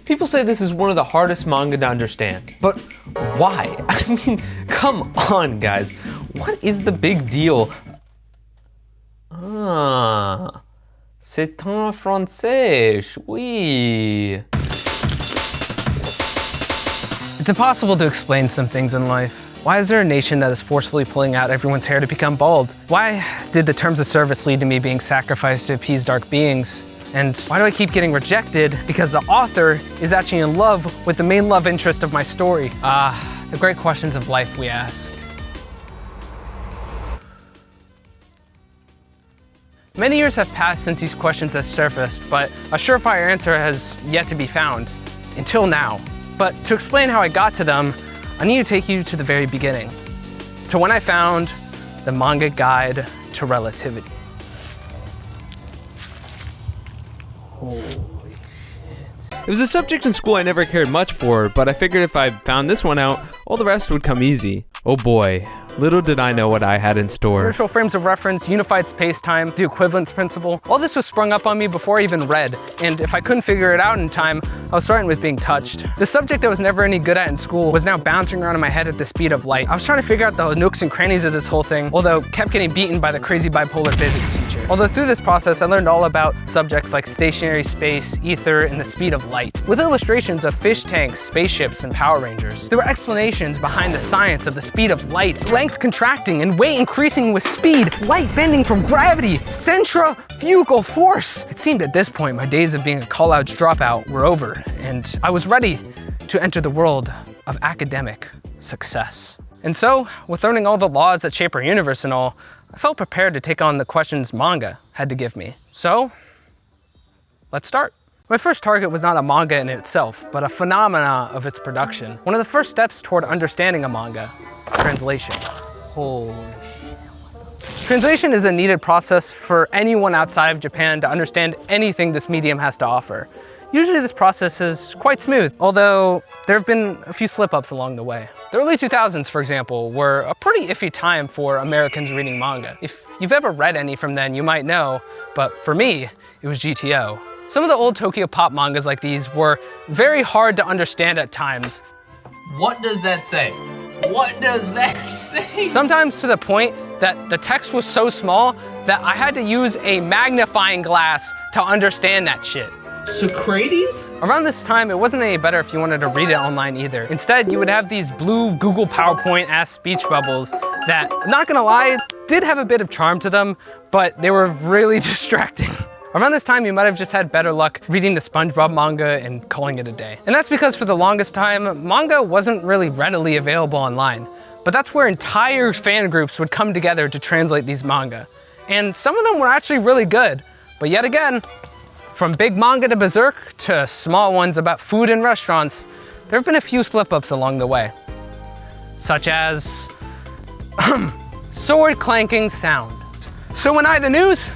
People say this is one of the hardest manga to understand, but why? I mean, come on, guys. What is the big deal? Ah, c'est en français, oui. It's impossible to explain some things in life. Why is there a nation that is forcefully pulling out everyone's hair to become bald? Why did the terms of service lead to me being sacrificed to appease dark beings? And why do I keep getting rejected? Because the author is actually in love with the main love interest of my story. The great questions of life we ask. Many years have passed since these questions have surfaced, but a surefire answer has yet to be found, until now. But to explain how I got to them, I need to take you to the very beginning, to when I found the manga guide to Relativity. Holy shit. It was a subject in school I never cared much for, but I figured if I found this one out, all the rest would come easy. Oh boy. Little did I know what I had in store. Virtual frames of reference, unified space-time, the equivalence principle. All this was sprung up on me before I even read, and if I couldn't figure it out in time, I was starting with being touched. The subject I was never any good at in school was now bouncing around in my head at the speed of light. I was trying to figure out the nooks and crannies of this whole thing, although kept getting beaten by the crazy bipolar physics teacher. Although through this process, I learned all about subjects like stationary space, ether, and the speed of light, with illustrations of fish tanks, spaceships, and Power Rangers. There were explanations behind the science of the speed of light, length contracting and weight increasing with speed, light bending from gravity, centrifugal force. It seemed at this point my days of being a college dropout were over, and I was ready to enter the world of academic success. And so, with learning all the laws that shape our universe and all, I felt prepared to take on the questions manga had to give me. So, let's start. My first target was not a manga in itself, but a phenomena of its production. One of the first steps toward understanding a manga, translation. Holy shit. Translation is a needed process for anyone outside of Japan to understand anything this medium has to offer. Usually this process is quite smooth, although there have been a few slip-ups along the way. The early 2000s, for example, were a pretty iffy time for Americans reading manga. If you've ever read any from then, you might know, but for me, it was GTO. Some of the old Tokyo Pop mangas like these were very hard to understand at times. What does that say? What does that say? Sometimes to the point that the text was so small that I had to use a magnifying glass to understand that shit. Socrates? Around this time, it wasn't any better if you wanted to read it online either. Instead, you would have these blue Google PowerPoint-ass speech bubbles that, not gonna lie, did have a bit of charm to them, but they were really distracting. Around this time, you might have just had better luck reading the SpongeBob manga and calling it a day. And that's because for the longest time, manga wasn't really readily available online. But that's where entire fan groups would come together to translate these manga. And some of them were actually really good. But yet again, from big manga to Berserk to small ones about food and restaurants, there have been a few slip-ups along the way. Such as, sword clanking sound. So when I had the news,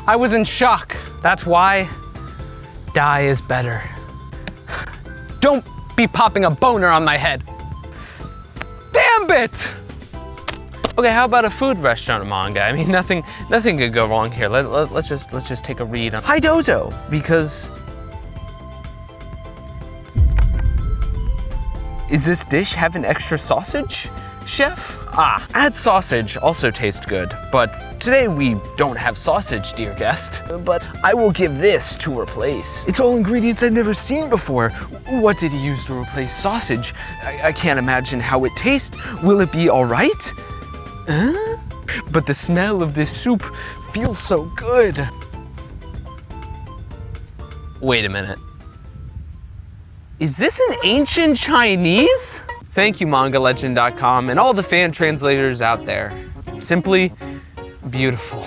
I was in shock. That's why die is better. Don't be popping a boner on my head. Damn it! Okay, how about a food restaurant manga? I mean, nothing could go wrong here. Let's just take a read on Hi Dozo, because is this dish have an extra sausage, chef? Add sausage also tastes good, but today we don't have sausage, dear guest. But I will give this to replace. It's all ingredients I've never seen before. What did he use to replace sausage? I can't imagine how it tastes. Will it be all right? But the smell of this soup feels so good. Wait a minute. Is this an ancient Chinese? Thank you, mangalegend.com, and all the fan translators out there. Simply beautiful.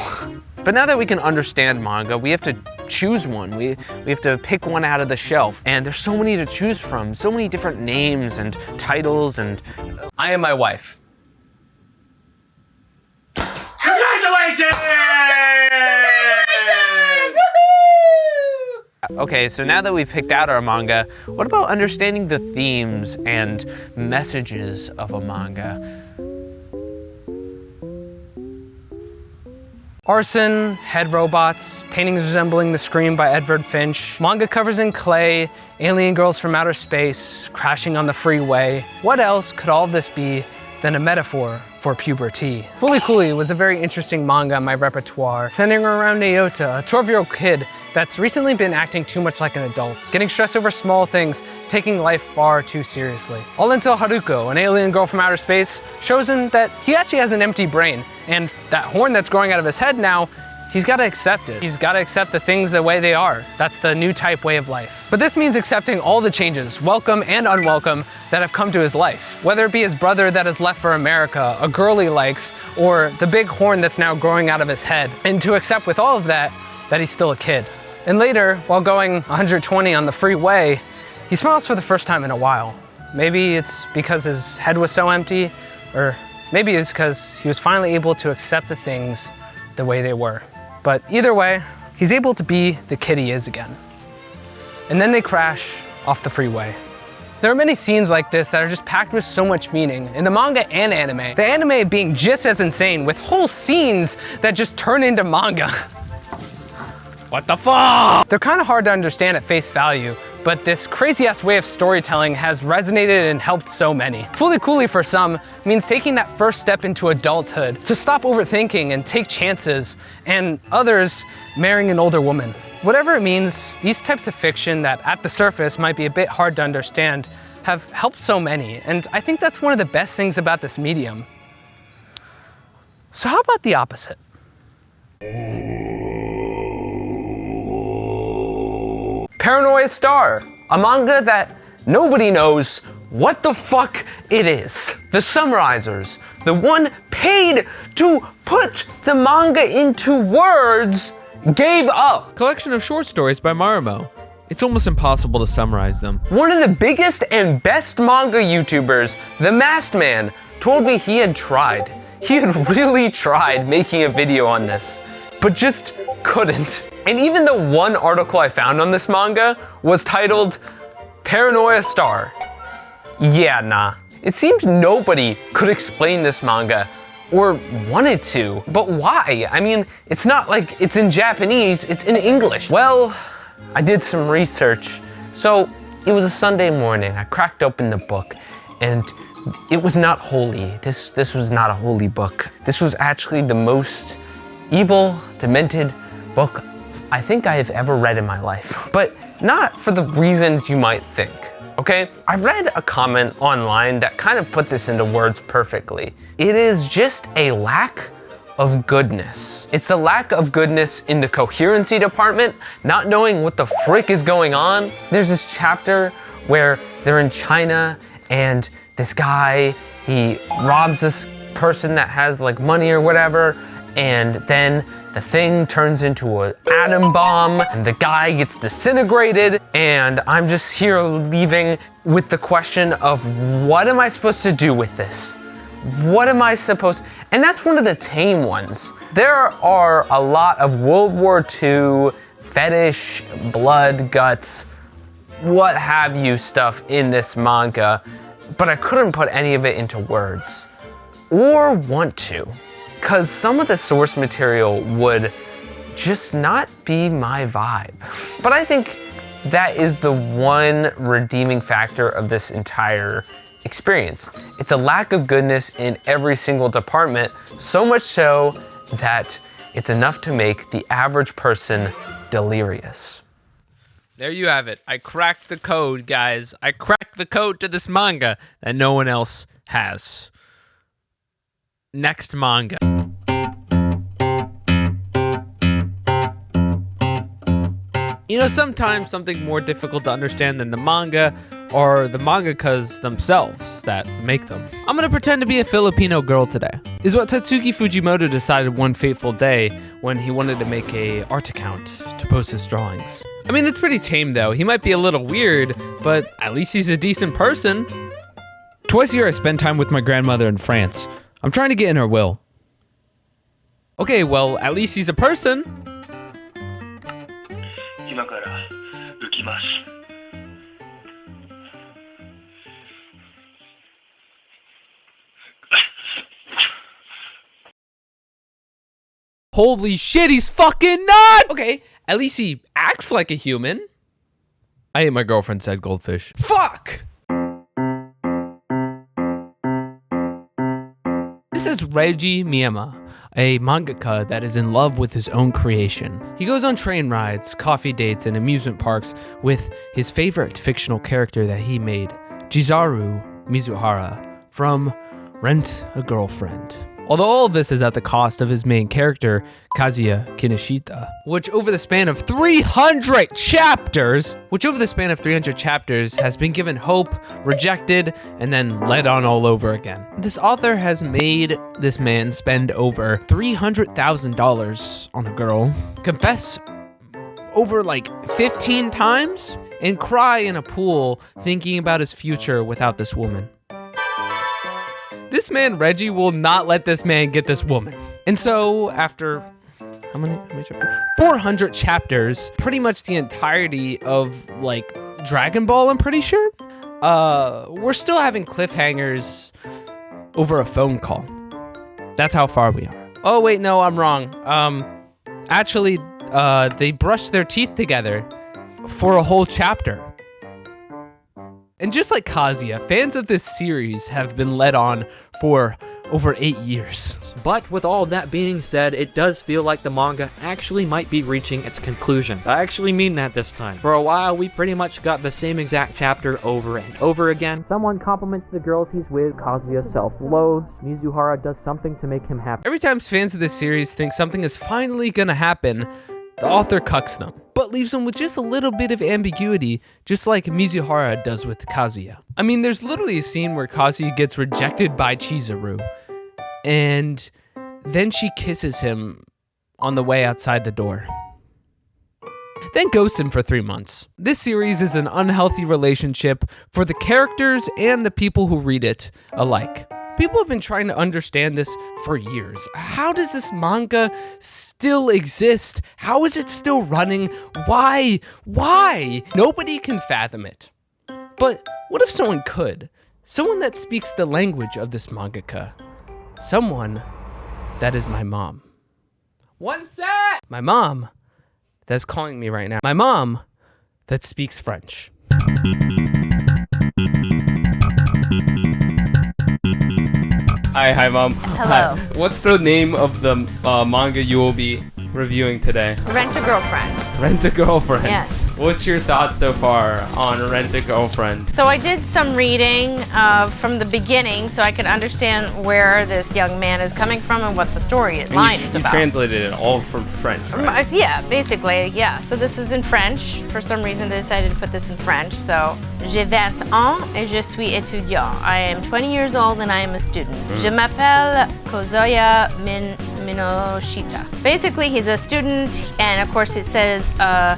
But now that we can understand manga, we have to choose one. We have to pick one out of the shelf. And there's so many to choose from, so many different names and titles and... I am my wife. Congratulations! Okay, so now that we've picked out our manga, what about understanding the themes and messages of a manga? Arson, head robots, paintings resembling The Scream by Edvard Finch, manga covers in clay, alien girls from outer space, crashing on the freeway. What else could all this be than a metaphor for puberty? Fooly Cooly was a very interesting manga in my repertoire, centering around Naota, a 12-year-old kid that's recently been acting too much like an adult, getting stressed over small things, taking life far too seriously. All until Haruko, an alien girl from outer space, shows him that he actually has an empty brain, and that horn that's growing out of his head now, he's gotta accept it. He's gotta accept the things the way they are. That's the new type way of life. But this means accepting all the changes, welcome and unwelcome, that have come to his life. Whether it be his brother that has left for America, a girl he likes, or the big horn that's now growing out of his head. And to accept with all of that he's still a kid. And later, while going 120 on the freeway, he smiles for the first time in a while. Maybe it's because his head was so empty, or maybe it's because he was finally able to accept the things the way they were. But either way, he's able to be the kid he is again. And then they crash off the freeway. There are many scenes like this that are just packed with so much meaning in the manga and anime. The anime being just as insane, with whole scenes that just turn into manga. What the fuck? They're kind of hard to understand at face value, but this crazy ass way of storytelling has resonated and helped so many. Fooly Cooly for some means taking that first step into adulthood, to stop overthinking and take chances, and others marrying an older woman. Whatever it means, these types of fiction that at the surface might be a bit hard to understand have helped so many, and I think that's one of the best things about this medium. So how about the opposite? Paranoia Star, a manga that nobody knows what the fuck it is. The summarizers, the one paid to put the manga into words, gave up. Collection of short stories by Marumo. It's almost impossible to summarize them. One of the biggest and best manga YouTubers, The Masked Man, told me he had tried. He had really tried making a video on this, but just couldn't. And even the one article I found on this manga was titled Paranoia Star. Yeah, nah. It seemed nobody could explain this manga or wanted to. But why? I mean, it's not like it's in Japanese, it's in English. Well, I did some research. So it was a Sunday morning. I cracked open the book and it was not holy. This was not a holy book. This was actually the most evil, demented book I think I have ever read in my life, but not for the reasons you might think, okay? I read a comment online that kind of put this into words perfectly. It is just a lack of goodness. It's the lack of goodness in the coherency department, not knowing what the frick is going on. There's this chapter where they're in China and this guy, he robs this person that has like money or whatever, and then the thing turns into an atom bomb and the guy gets disintegrated, and I'm just here leaving with the question of what am I supposed to do with this? What am I supposed, and that's one of the tame ones. There are a lot of World War II fetish, blood, guts, what have you stuff in this manga, but I couldn't put any of it into words or want to. Because some of the source material would just not be my vibe. But I think that is the one redeeming factor of this entire experience. It's a lack of goodness in every single department, so much so that it's enough to make the average person delirious. There you have it. I cracked the code, guys. I cracked the code to this manga that no one else has. Next manga. You know, sometimes something more difficult to understand than the manga are the mangakas themselves that make them. I'm gonna pretend to be a Filipino girl today, is what Tatsuki Fujimoto decided one fateful day when he wanted to make a art account to post his drawings. I mean, it's pretty tame though. He might be a little weird, but at least he's a decent person. Twice a year I spend time with my grandmother in France. I'm trying to get in her will. Okay, well, at least he's a person. Holy shit, he's fucking nuts! Okay, at least he acts like a human. I ate my girlfriend's head goldfish. Fuck! This is Reiji Miyajima, a mangaka that is in love with his own creation. He goes on train rides, coffee dates, and amusement parks with his favorite fictional character that he made, Chizaru Mizuhara, from Rent a Girlfriend. Although all of this is at the cost of his main character, Kazuya Kinoshita, which over the span of 300 chapters has been given hope, rejected, and then led on all over again. This author has made this man spend over $300,000 on a girl, confess over like 15 times, and cry in a pool thinking about his future without this woman. This man, Reggie, will not let this man get this woman. And so after, how many chapters? 400 chapters, pretty much the entirety of like Dragon Ball, I'm pretty sure. We're still having cliffhangers over a phone call. That's how far we are. Oh wait, no, I'm wrong. Actually, they brushed their teeth together for a whole chapter. And just like Kazuya, fans of this series have been led on for over 8 years. But with all that being said, it does feel like the manga actually might be reaching its conclusion. I actually mean that this time. For a while, we pretty much got the same exact chapter over and over again. Someone compliments the girls he's with, Kazuya self-loathes, Mizuhara does something to make him happy. Every time fans of this series think something is finally gonna happen, the author cucks them, but leaves them with just a little bit of ambiguity, just like Mizuhara does with Kazuya. I mean, there's literally a scene where Kazuya gets rejected by Chizuru, and then she kisses him on the way outside the door. Then ghosts him for 3 months. This series is an unhealthy relationship for the characters and the people who read it alike. People have been trying to understand this for years. How does this manga still exist? How is it still running? Why? Why? Nobody can fathom it. But what if someone could? Someone that speaks the language of this mangaka. Someone that is my mom. One sec! My mom that's calling me right now. My mom that speaks French. Hi, Mom. Hello. Hi. What's the name of the manga you will be reviewing today? Rent a Girlfriend. Rent a Girlfriend. Yes. What's your thoughts so far on Rent a Girlfriend? So I did some reading from the beginning so I could understand where this young man is coming from and what the story line is You about. translated it all from French, right? Yeah, basically, yeah. So this is in French. For some reason, they decided to put this in French. So, j'ai 20 ans et je suis étudiant. I am 20 years old and I am a student. Je m'appelle Kozoya Minoshita. Basically, he's a student, and of course, it says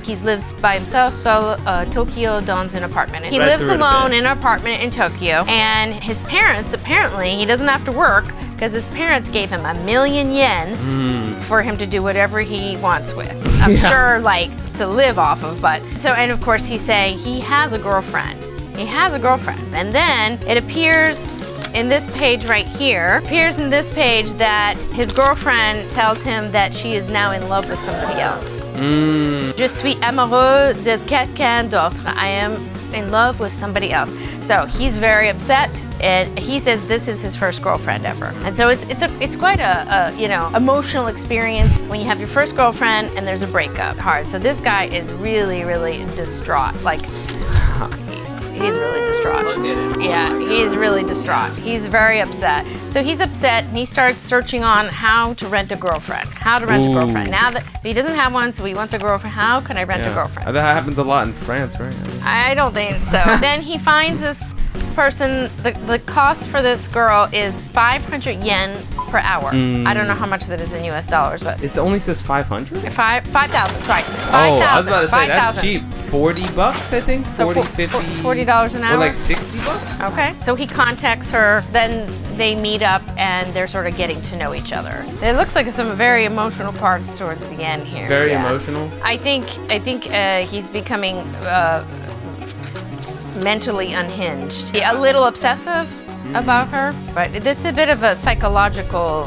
he lives by himself, so Tokyo dans an apartment. He lives alone in an apartment in Tokyo, and his parents, apparently, he doesn't have to work because his parents gave him $1 million yen for him to do whatever he wants with. I'm sure, like, to live off of, but so, and of course, he's saying he has a girlfriend. He has a girlfriend, and then it appears in this page right here, that his girlfriend tells him that she is now in love with somebody else. Je suis amoureux de quelqu'un d'autre. I am in love with somebody else. So he's very upset, and he says this is his first girlfriend ever. And so it's quite a emotional experience when you have your first girlfriend and there's a breakup. Hard. So this guy is really, really distraught. Like, he's really distraught. Look at him. Yeah, he's really distraught. He's very upset. So he's upset and he starts searching on how to rent a girlfriend. How to rent a girlfriend. Now that he doesn't have one, so he wants a girlfriend. How can I rent a girlfriend? That happens a lot in France, right? I don't think so. Then he finds this person, the cost for this girl is 500 yen per hour. I don't know how much that is in US dollars, but It only says 500? 5,000, sorry. 5,000. Oh, I was about to say, that's 5,000. cheap. $40, I think? So 40, 50. $40 an hour? Or like $60? Okay. So he contacts her, then they meet up and they're sort of getting to know each other. It looks like some very emotional parts towards the end here. Very emotional? I think he's becoming mentally unhinged. A little obsessive, about her. But this is a bit of a psychological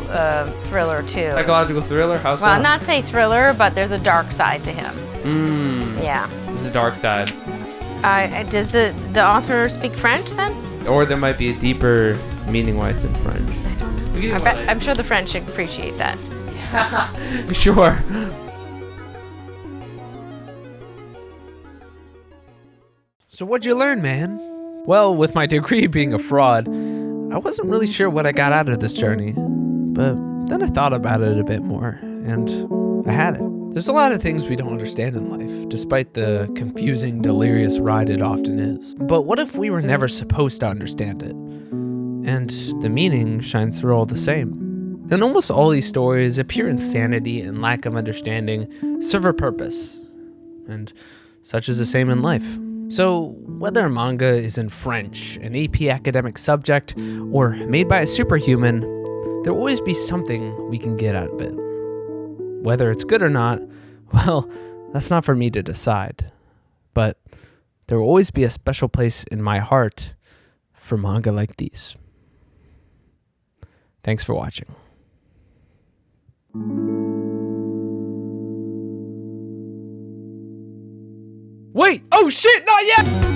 thriller too. Psychological thriller? How so? Well, not say thriller, but there's a dark side to him. Yeah. There's a dark side. Does the author speak French then? Or there might be a deeper meaning why it's in French. I'm sure the French appreciate that. Sure. So what'd you learn, man? Well, with my degree being a fraud, I wasn't really sure what I got out of this journey. But then I thought about it a bit more, and I had it. There's a lot of things we don't understand in life, despite the confusing, delirious ride it often is. But what if we were never supposed to understand it? And the meaning shines through all the same. In almost all these stories, appear insanity and lack of understanding serve a purpose. And such is the same in life. So, whether a manga is in French, an AP academic subject, or made by a superhuman, there will always be something we can get out of it. Whether it's good or not, well, that's not for me to decide. But there will always be a special place in my heart for manga like these. Thanks for watching. Wait! Oh shit! Not yet!